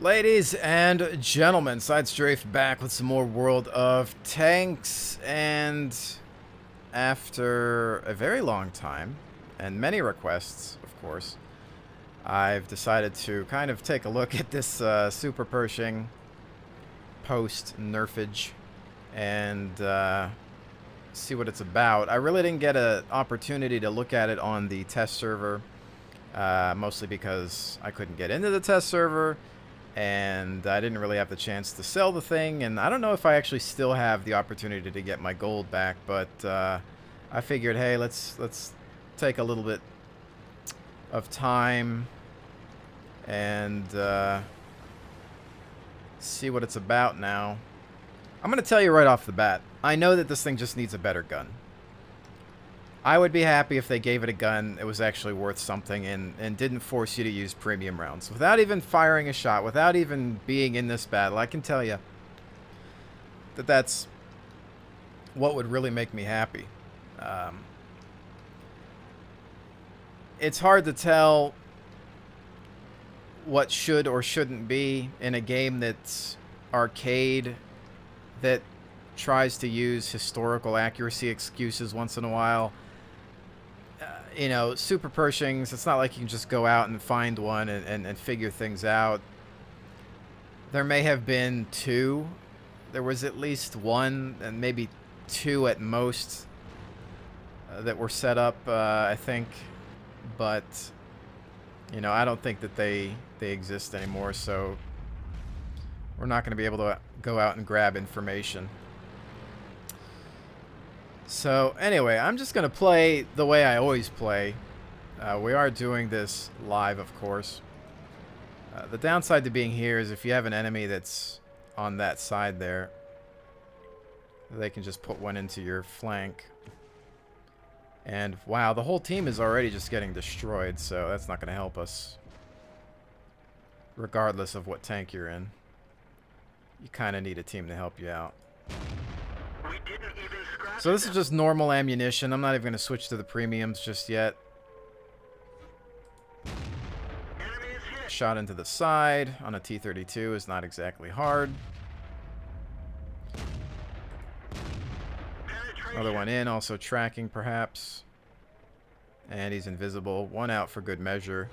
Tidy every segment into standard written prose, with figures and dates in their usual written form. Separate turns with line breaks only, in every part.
Ladies and gentlemen, Side Strafe back with some more World of Tanks, and after a very long time, and many requests, of course, I've decided to kind of take a look at this Super Pershing post-nerfage and see what it's about. I really didn't get an opportunity to look at it on the test server, mostly because I couldn't get into the test server, and I didn't really have the chance to sell the thing, and I don't know if I actually still have the opportunity to get my gold back, but I figured, hey, let's take a little bit of time and see what it's about now. I'm going to tell you right off the bat, I know that this thing just needs a better gun. I would be happy if they gave it a gun that was actually worth something and didn't force you to use premium rounds. Without even firing a shot, without even being in this battle, I can tell you that that's what would really make me happy. It's hard to tell what should or shouldn't be in a game that's arcade, that tries to use historical accuracy excuses once in a while. You know, Super Pershings, it's not like you can just go out and find one and figure things out. There may have been two. There was at least one, and maybe two at most, that were set up, I think. But, you know, I don't think that they exist anymore, so we're not going to be able to go out and grab information. So, anyway, I'm just going to play the way I always play. We are doing this live, of course. The downside to being here is if you have an enemy that's on that side there, they can just put one into your flank. And, wow, the whole team is already just getting destroyed, so that's not going to help us. Regardless of what tank you're in. You kind of need a team to help you out. So this is just normal ammunition. I'm not even going to switch to the premiums just yet. Shot into the side on a T-32 is not exactly hard. Another one in, also tracking perhaps. And he's invisible. One out for good measure.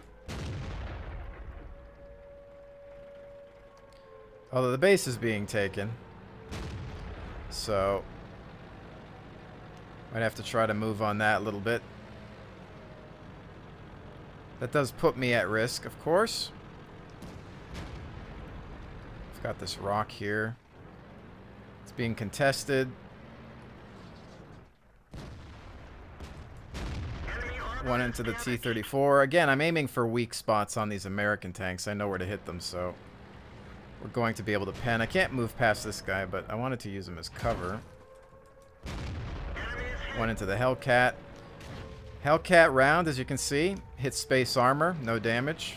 Although the base is being taken. So might have to try to move on that a little bit. That does put me at risk, of course. I've got this rock here. It's being contested. One into the T-34. Again, I'm aiming for weak spots on these American tanks. I know where to hit them, so we're going to be able to pen. I can't move past this guy, but I wanted to use him as cover. One into the Hellcat. Hellcat round, as you can see, hits space armor, no damage.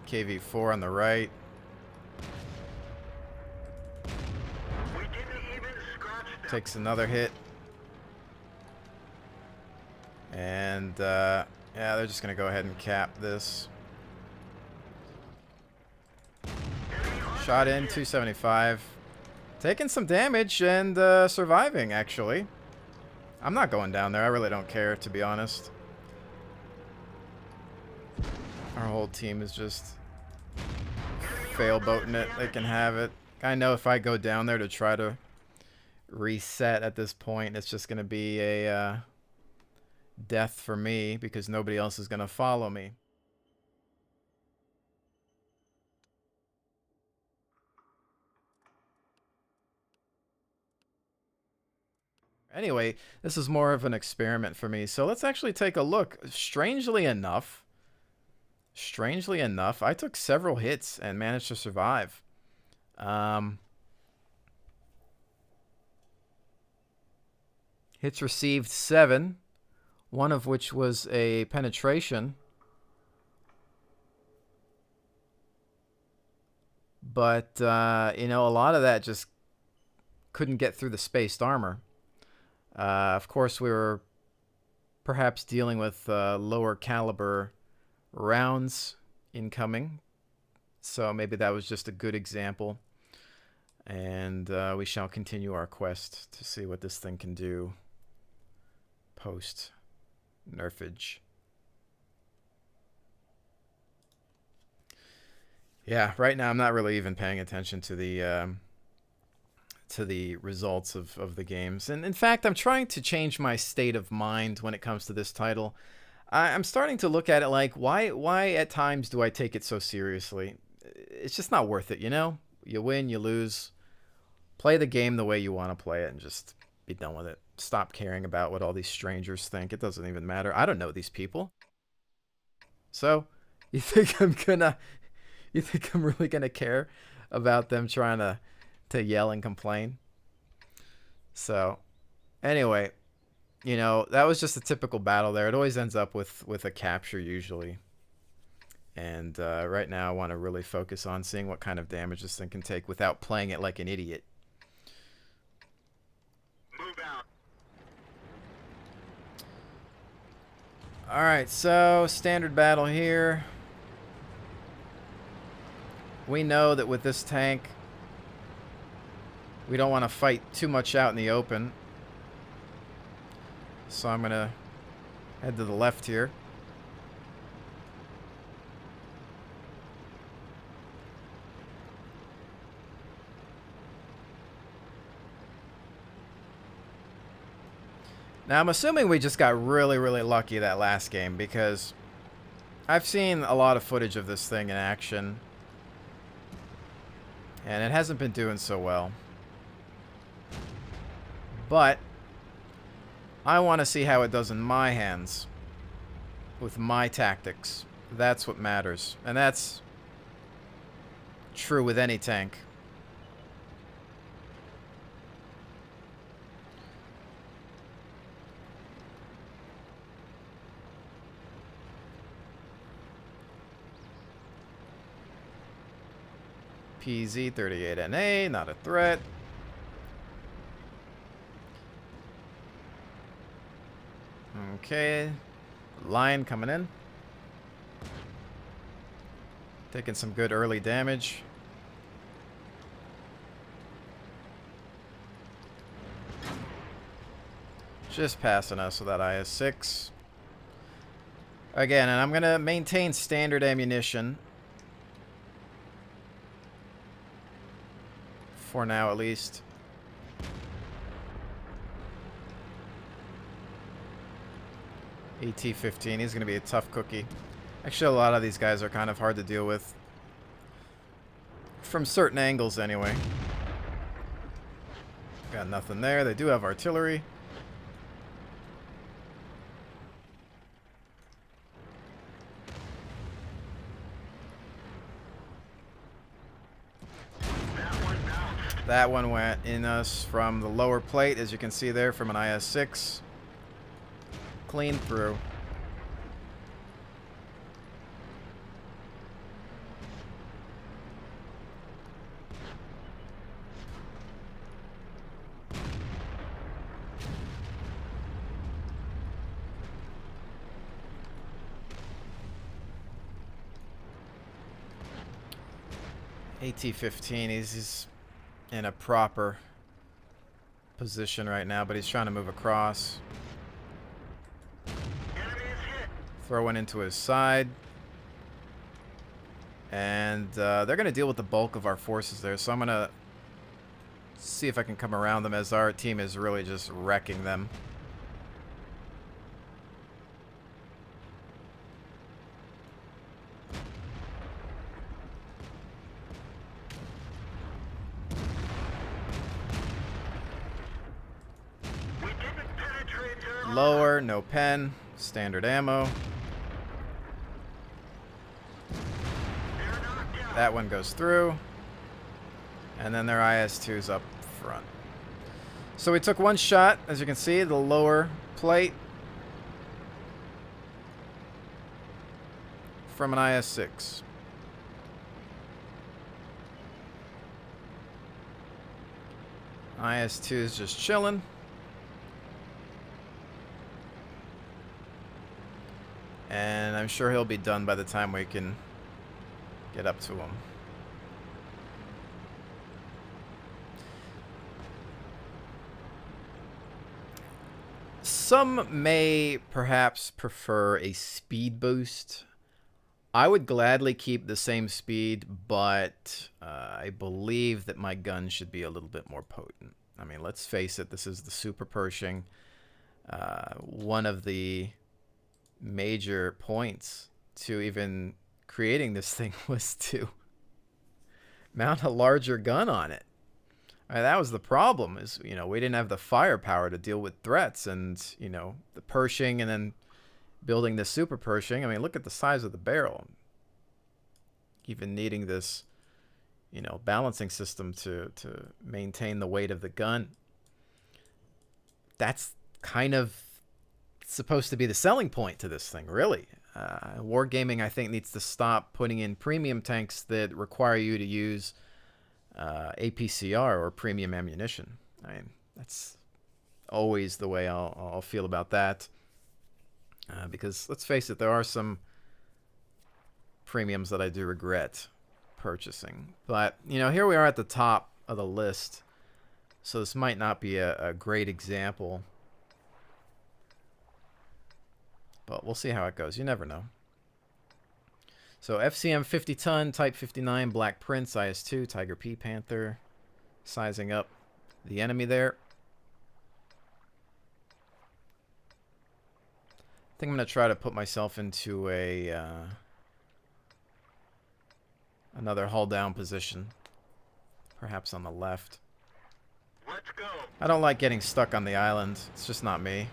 KV-4 on the right. Takes another hit. And, yeah, they're just going to go ahead and cap this. Shot in, 275. Taking some damage and surviving, actually. I'm not going down there. I really don't care, to be honest. Our whole team is just fail-boating it. They can have it. I know if I go down there to try to reset at this point, it's just going to be a death for me because nobody else is going to follow me. Anyway, this is more of an experiment for me, so let's actually take a look. Strangely enough, I took several hits and managed to survive. Hits received 7, one of which was a penetration. But, you know, a lot of that just couldn't get through the spaced armor. Of course, we were perhaps dealing with lower caliber rounds incoming, so maybe that was just a good example. And we shall continue our quest to see what this thing can do post nerfage. Yeah, right now I'm not really even paying attention to the results of the games. And in fact, I'm trying to change my state of mind when it comes to this title. I'm starting to look at it like, why at times do I take it so seriously? It's just not worth it, you know? You win, you lose. Play the game the way you want to play it and just be done with it. Stop caring about what all these strangers think. It doesn't even matter. I don't know these people. So, you think I'm really gonna care about them trying to yell and complain? So, anyway, you know, that was just a typical battle there. It always ends up with a capture usually. And right now I want to really focus on seeing what kind of damage this thing can take without playing it like an idiot.
Move out.
Alright, so standard battle here. We know that with this tank, we don't want to fight too much out in the open. So I'm going to head to the left here. Now, I'm assuming we just got really, really lucky that last game, because I've seen a lot of footage of this thing in action, and it hasn't been doing so well. But I want to see how it does in my hands with my tactics. That's what matters, and that's true with any tank. PZ-38NA, not a threat. Okay, line coming in. Taking some good early damage. Just passing us with that IS-6. Again, and I'm going to maintain standard ammunition. For now, at least. AT-15, he's going to be a tough cookie. Actually, a lot of these guys are kind of hard to deal with. From certain angles, anyway. Got nothing there. They do have artillery. That one went in us from the lower plate, as you can see there, from an IS-6. Clean through. AT-15, he's in a proper position right now, but he's trying to move across. Throw one into his side. And they're going to deal with the bulk of our forces there, so I'm going to see if I can come around them as our team is really just wrecking them. Lower, no pen, standard ammo. That one goes through. And then their IS-2's up front. So we took one shot, as you can see, the lower plate from an IS-6. IS-2 is just chilling. And I'm sure he'll be done by the time we can get up to him. Some may perhaps prefer a speed boost. I would gladly keep the same speed, but I believe that my gun should be a little bit more potent. I mean, let's face it, this is the Super Pershing. One of the major points to even creating this thing was to mount a larger gun on it. That was the problem, is, you know, we didn't have the firepower to deal with threats, and, you know, the Pershing and then building the Super Pershing. I mean, look at the size of the barrel. Even needing this, you know, balancing system to maintain the weight of the gun. That's kind of supposed to be the selling point to this thing, really. Wargaming, I think, needs to stop putting in premium tanks that require you to use APCR or premium ammunition. I mean, that's always the way I'll feel about that. Because let's face it, there are some premiums that I do regret purchasing. But, you know, here we are at the top of the list. So this might not be a great example. But we'll see how it goes. You never know. So FCM 50-ton, Type 59, Black Prince, IS-2, Tiger P, Panther. Sizing up the enemy there. I think I'm going to try to put myself into a another hull down position. Perhaps on the left.
Let's go.
I don't like getting stuck on the island. It's just not me.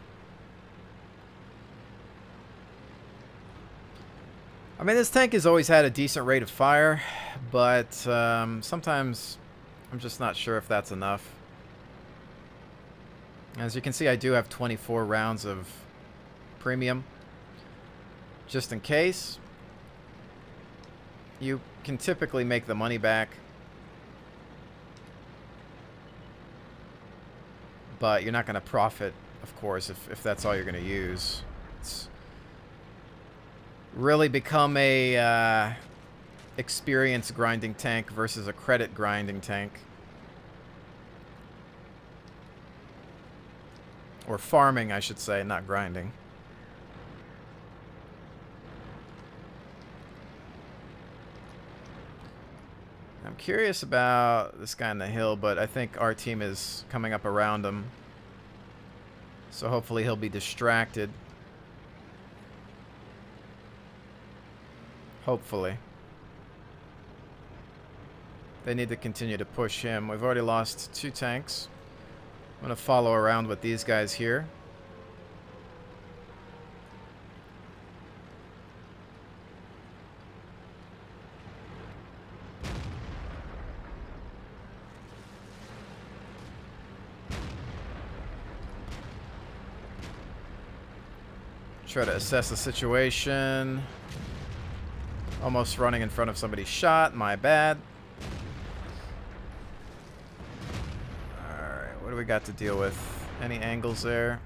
I mean, this tank has always had a decent rate of fire, but sometimes I'm just not sure if that's enough. As you can see, I do have 24 rounds of premium. Just in case. You can typically make the money back. But you're not going to profit, of course, if that's all you're going to use. It's really become a experience grinding tank versus a credit grinding tank. Or farming, I should say, not grinding. I'm curious about this guy on the hill, but I think our team is coming up around him. So hopefully he'll be distracted. Hopefully. They need to continue to push him. We've already lost 2 tanks. I'm going to follow around with these guys here. Try to assess the situation. Almost running in front of somebody's shot. My bad. Alright, what do we got to deal with? Any angles there?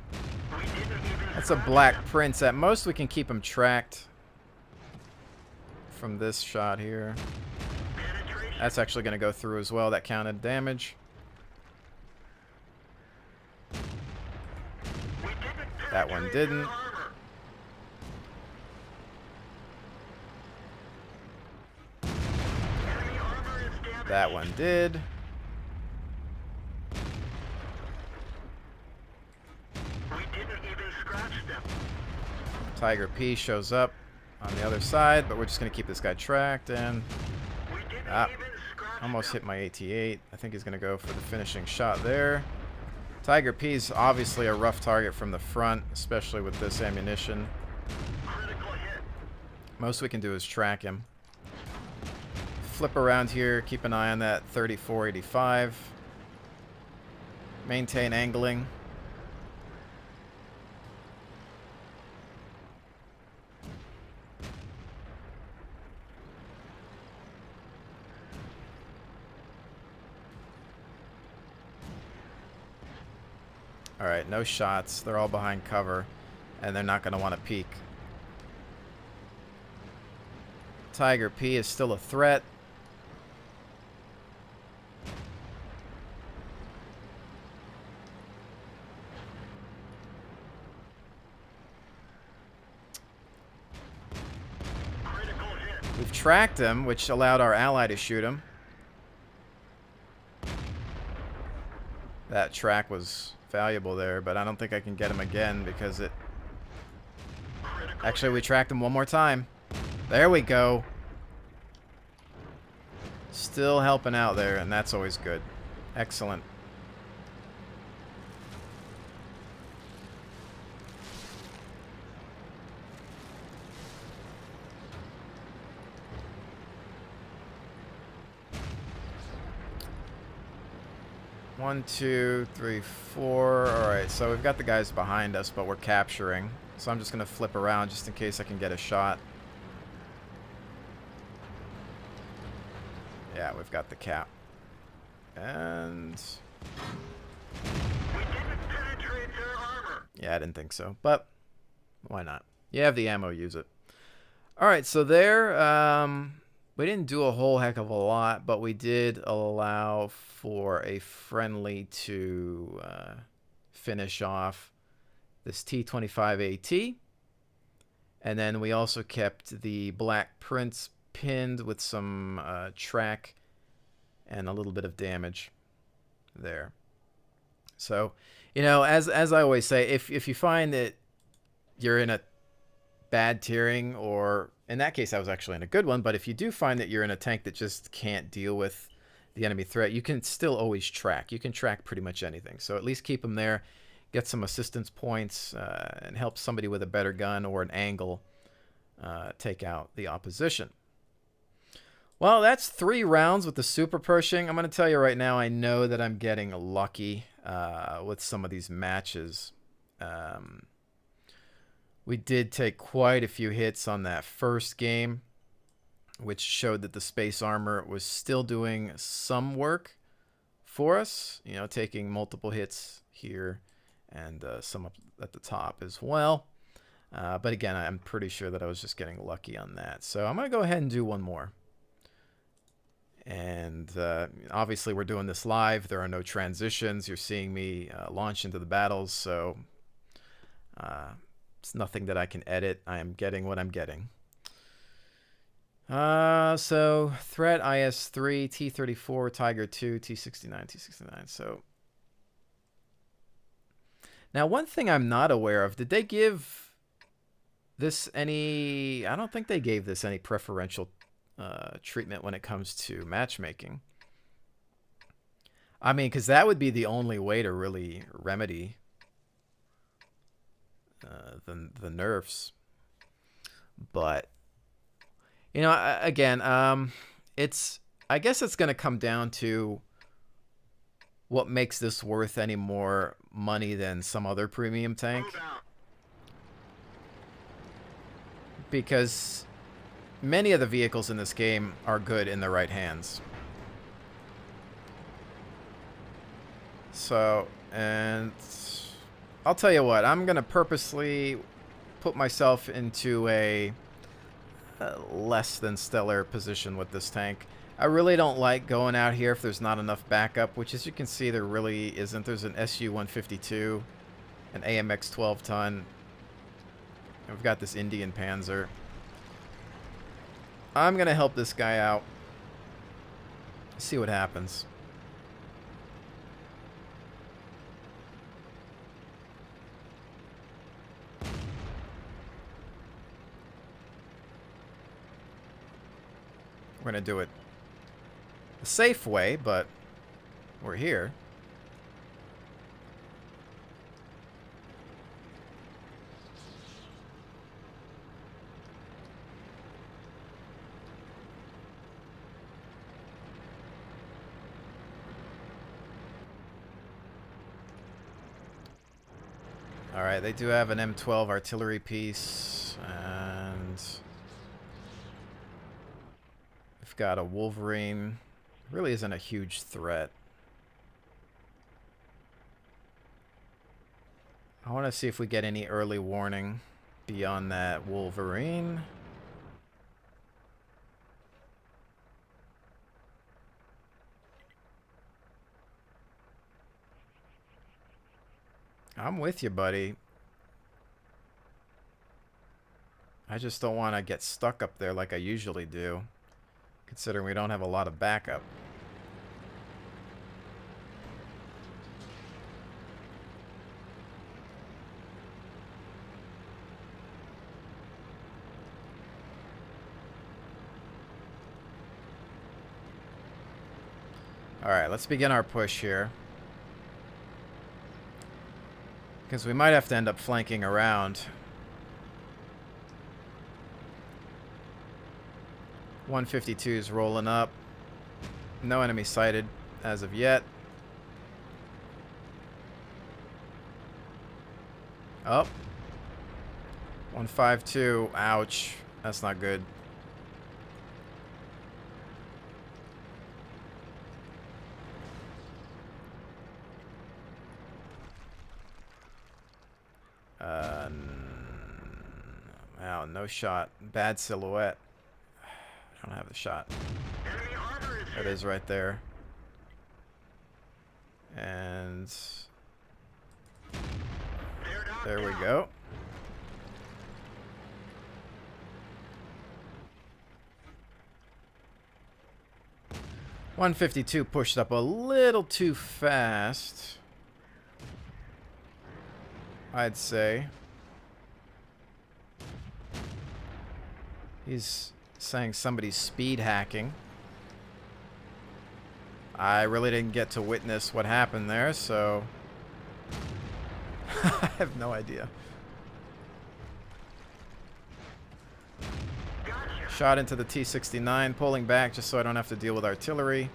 That's a Black Prince. At most, we can keep him tracked from this shot here. That's actually going to go through as well. That counted damage. That one didn't. That one did. Tiger P shows up on the other side, but we're just going to keep this guy tracked, and almost hit my AT-8. I think he's going to go for the finishing shot there. Tiger P's obviously a rough target from the front, especially with this ammunition. Most we can do is track him. Flip around here, keep an eye on that 3485. Maintain angling. Alright, no shots. They're all behind cover. And they're not going to want to peek. Tiger P is still a threat. We've tracked him, which allowed our ally to shoot him. That track was valuable there, but I don't think I can get him again because it... Actually, we tracked him one more time. There we go. Still helping out there, and that's always good. Excellent. One, two, three, four. Alright, so we've got the guys behind us, but we're capturing. So I'm just going to flip around just in case I can get a shot. Yeah, we've got the cap. And...
We didn't penetrate their armor.
Yeah, I didn't think so, but why not? You have the ammo, use it. Alright, so there, we didn't do a whole heck of a lot, but we did allow for a friendly to finish off this T-25AT. And then we also kept the Black Prince pinned with some track and a little bit of damage there. So, you know, as I always say, if you find that you're in a bad tiering, or in that case I was actually in a good one, but if you do find that you're in a tank that just can't deal with the enemy threat, you can still always track. You can track pretty much anything. So at least keep them there, get some assistance points, and help somebody with a better gun or an angle take out the opposition. Well, that's 3 rounds with the Super Pershing. I'm going to tell you right now, I know that I'm getting lucky with some of these matches. We did take quite a few hits on that first game, which showed that the space armor was still doing some work for us. You know, taking multiple hits here and some up at the top as well. But again, I'm pretty sure that I was just getting lucky on that. So I'm going to go ahead and do one more. And obviously we're doing this live. There are no transitions. You're seeing me launch into the battles, so it's nothing that I can edit. I am getting what I'm getting. So threat IS-3, T-34, Tiger 2, T-69, T-69. So now one thing I'm not aware of, did they give this any... I don't think they gave this any preferential treatment when it comes to matchmaking. I mean, because that would be the only way to really remedy the nerfs. But you know, again, it's, I guess it's going to come down to what makes this worth any more money than some other premium tank. Because many of the vehicles in this game are good in the right hands. So, and I'll tell you what, I'm going to purposely put myself into a less than stellar position with this tank. I really don't like going out here if there's not enough backup, which as you can see there really isn't. There's an SU-152, an AMX 12-ton. We've got this Indian Panzer. I'm going to help this guy out. See what happens. We're going to do it the safe way, but we're here. Alright, they do have an M12 artillery piece, and we've got a Wolverine. Really isn't a huge threat. I want to see if we get any early warning beyond that Wolverine. I'm with you, buddy. I just don't want to get stuck up there like I usually do, considering we don't have a lot of backup. Alright, let's begin our push here. Because we might have to end up flanking around. 152 is rolling up. No enemy sighted as of yet. Oh. 152. Ouch. That's not good. Wow, no shot. Bad silhouette. I don't have the shot. It is right there. And there we go. .152 pushed up a little too fast, I'd say. He's saying somebody's speed hacking. I really didn't get to witness what happened there, so I have no idea. Shot into the T-69, pulling back just so I don't have to deal with artillery.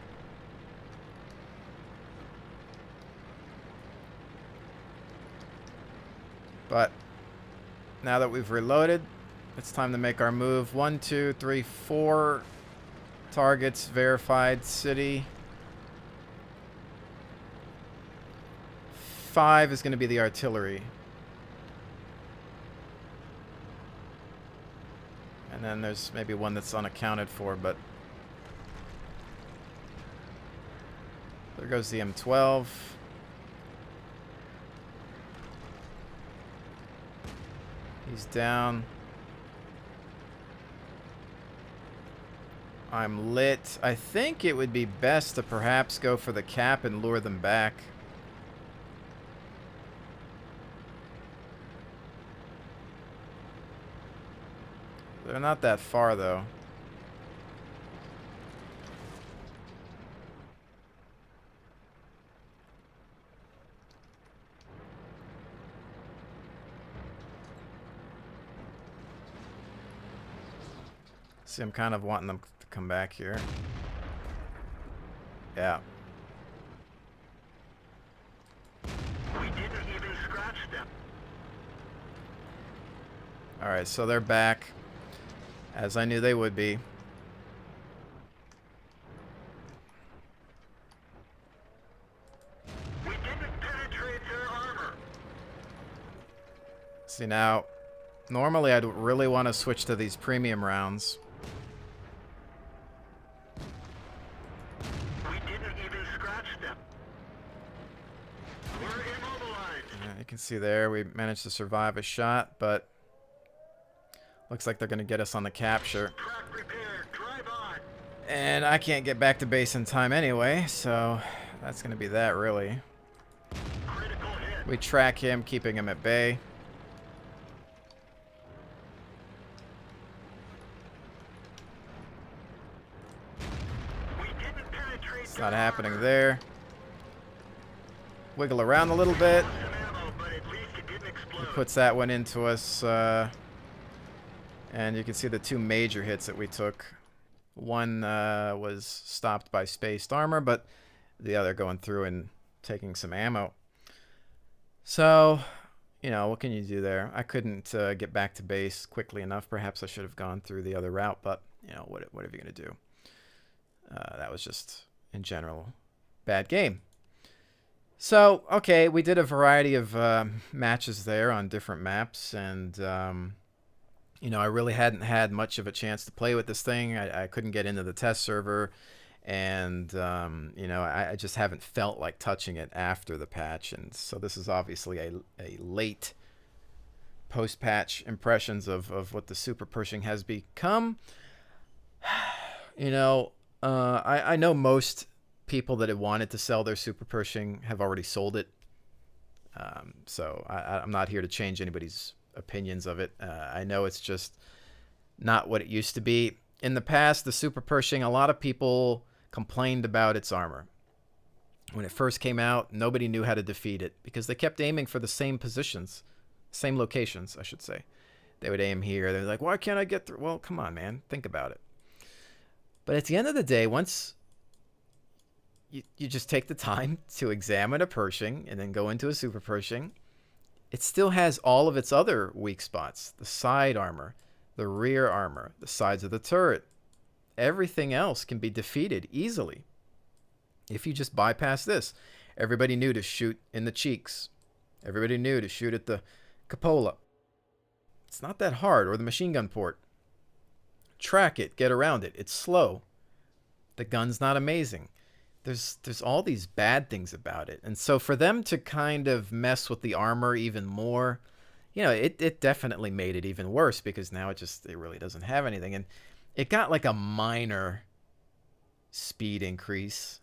But now that we've reloaded, it's time to make our move. 1, 2, 3, 4 targets verified. City. 5 is going to be the artillery. And then there's maybe one that's unaccounted for, but there goes the M12. He's down. I'm lit. I think it would be best to perhaps go for the cap and lure them back. They're not that far, though. See, I'm kind of wanting them to come back here. Yeah.
We didn't even scratch them.
Alright, so they're back. As I knew they would be.
We didn't penetrate their armor.
See, now, normally I'd really want to switch to these premium rounds.
We didn't even scratch them. We're immobilized.
Yeah, you can see there, we managed to survive a shot, but looks like they're going to get us on the capture.
Track repaired. Drive on.
And I can't get back to base in time anyway, so that's going to be that, really.
Critical hit.
We track him, keeping him at bay.
We didn't penetrate
It's
their
not happening
armor.
there. Wiggle around a little bit.
Lost some ammo, but at least it didn't explode.
Puts that one into us. And you can see the two major hits that we took. One was stopped by spaced armor, but the other going through and taking some ammo. So, you know, what can you do there? I couldn't get back to base quickly enough. Perhaps I should have gone through the other route, but, you know, what are you going to do? That was just, in general, bad game. So, okay, we did a variety of matches there on different maps, and I really hadn't had much of a chance to play with this thing. I couldn't get into the test server, and I just haven't felt like touching it after the patch, and so this is obviously a late post-patch impressions of what the Super Pershing has become. I know most people that have wanted to sell their Super Pershing have already sold it. So I'm not here to change anybody's opinions of it. I know it's just not what it used to be. In the past, the Super Pershing, a lot of people complained about its armor. When it first came out, nobody knew how to defeat it because they kept aiming for the same positions, same locations, I should say. They would aim here. They're like, why can't I get through? Well, come on, man. Think about it. But at the end of the day, once you just take the time to examine a Pershing and then go into a Super Pershing, it still has all of its other weak spots. The side armor, the rear armor, the sides of the turret. Everything else can be defeated easily if you just bypass this. Everybody knew to shoot in the cheeks. Everybody knew to shoot at the cupola. It's not that hard. Or the machine gun port. Track it. Get around it. It's slow. The gun's not amazing. There's all these bad things about it. And so for them to kind of mess with the armor even more, it definitely made it even worse because now it really doesn't have anything. And it got like a minor speed increase.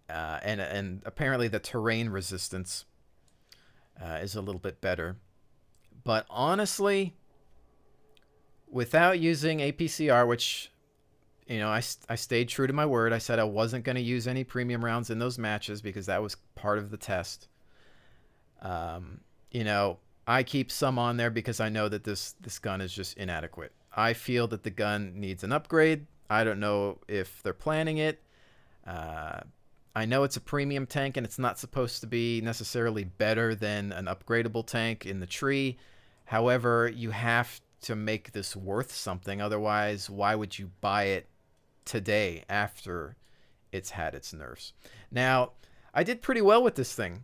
And apparently the terrain resistance is a little bit better. But honestly, without using APCR, which, I stayed true to my word. I said I wasn't going to use any premium rounds in those matches because that was part of the test. I keep some on there because I know that this gun is just inadequate. I feel that the gun needs an upgrade. I don't know if they're planning it. I know it's a premium tank and it's not supposed to be necessarily better than an upgradable tank in the tree. However, you have to make this worth something. Otherwise, why would you buy it today after it's had its nerfs? Now, I did pretty well with this thing.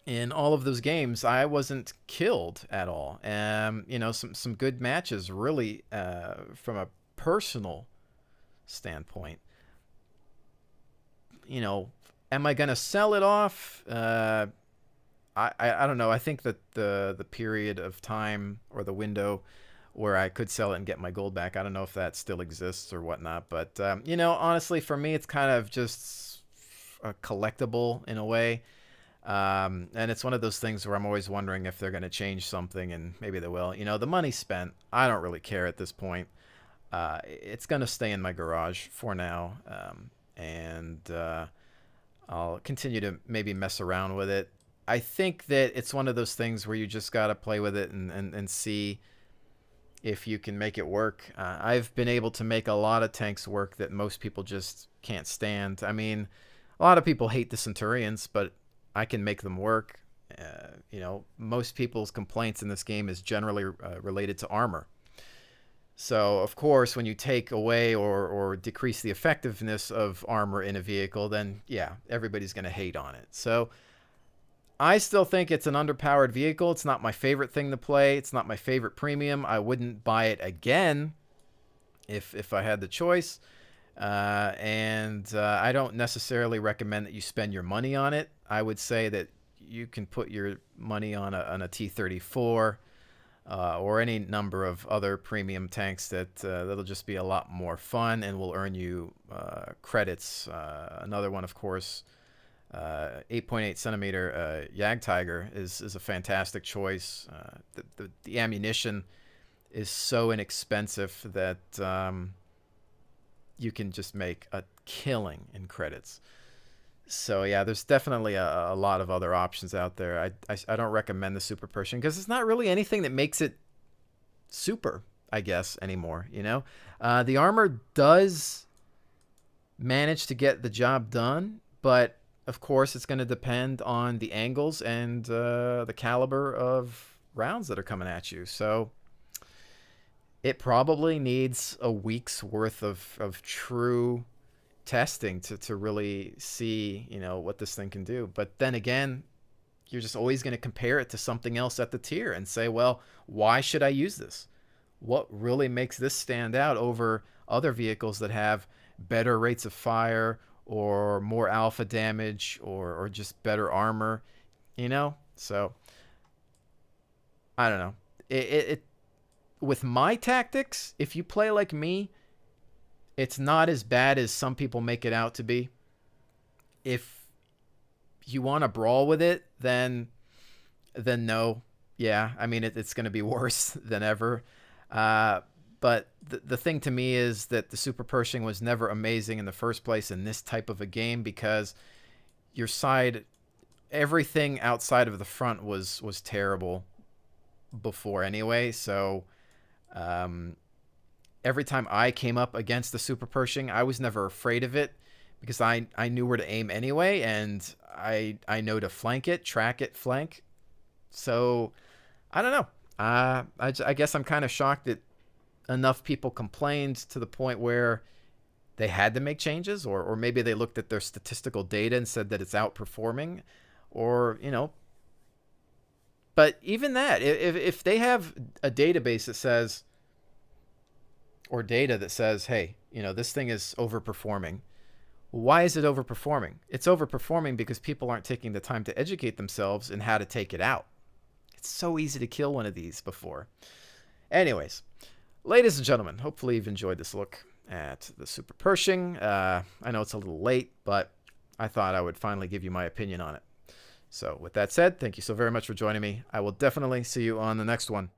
In all of those games, I wasn't killed at all. Some good matches, really, from a personal standpoint. Am I going to sell it off? I don't know. I think that the period of time or the window where I could sell it and get my gold back, I don't know if that still exists or whatnot. But, honestly, for me, it's kind of just a collectible in a way. And it's one of those things where I'm always wondering if they're going to change something, and maybe they will. The money spent, I don't really care at this point. It's going to stay in my garage for now. And I'll continue to maybe mess around with it. I think that it's one of those things where you just got to play with it and see if you can make it work. I've been able to make a lot of tanks work that most people just can't stand. I mean, a lot of people hate the Centurions, but I can make them work. Most people's complaints in this game is generally related to armor. So, of course, when you take away or decrease the effectiveness of armor in a vehicle, then, yeah, everybody's going to hate on it. So, I still think it's an underpowered vehicle. It's not my favorite thing to play. It's not my favorite premium. I wouldn't buy it again if I had the choice. I don't necessarily recommend that you spend your money on it. I would say that you can put your money on a T-34 or any number of other premium tanks that'll just be a lot more fun and will earn you credits. Another one, of course, 8.8 centimeter Jagdtiger is a fantastic choice. The ammunition is so inexpensive that you can just make a killing in credits. So yeah, there's definitely a lot of other options out there. I don't recommend the Super Pershing because it's not really anything that makes it super, I guess, anymore. The armor does manage to get the job done, but of course it's going to depend on the angles and the caliber of rounds that are coming at you. So it probably needs a week's worth of true testing to really see, what this thing can do. But then again, you're just always going to compare it to something else at the tier and say, well, why should I use this? What really makes this stand out over other vehicles that have better rates of fire or more alpha damage or just better armor, So I don't know. It with my tactics, if you play like me, it's not as bad as some people make it out to be. If you want to brawl with it, then no. Yeah, I mean, it's going to be worse than ever. But the thing to me is that the Super Pershing was never amazing in the first place in this type of a game, because your side, everything outside of the front was terrible before anyway. So every time I came up against the Super Pershing, I was never afraid of it, because I knew where to aim anyway, and I know to flank it, track it, flank. So I don't know. I guess I'm kind of shocked that enough people complained to the point where they had to make changes, or maybe they looked at their statistical data and said that it's outperforming, or But even that, if they have a database that says, or data that says, hey, this thing is overperforming. Why is it overperforming? It's overperforming because people aren't taking the time to educate themselves in how to take it out. It's so easy to kill one of these before. Anyways, ladies and gentlemen, hopefully you've enjoyed this look at the Super Pershing. I know it's a little late, but I thought I would finally give you my opinion on it. So with that said, thank you so very much for joining me. I will definitely see you on the next one.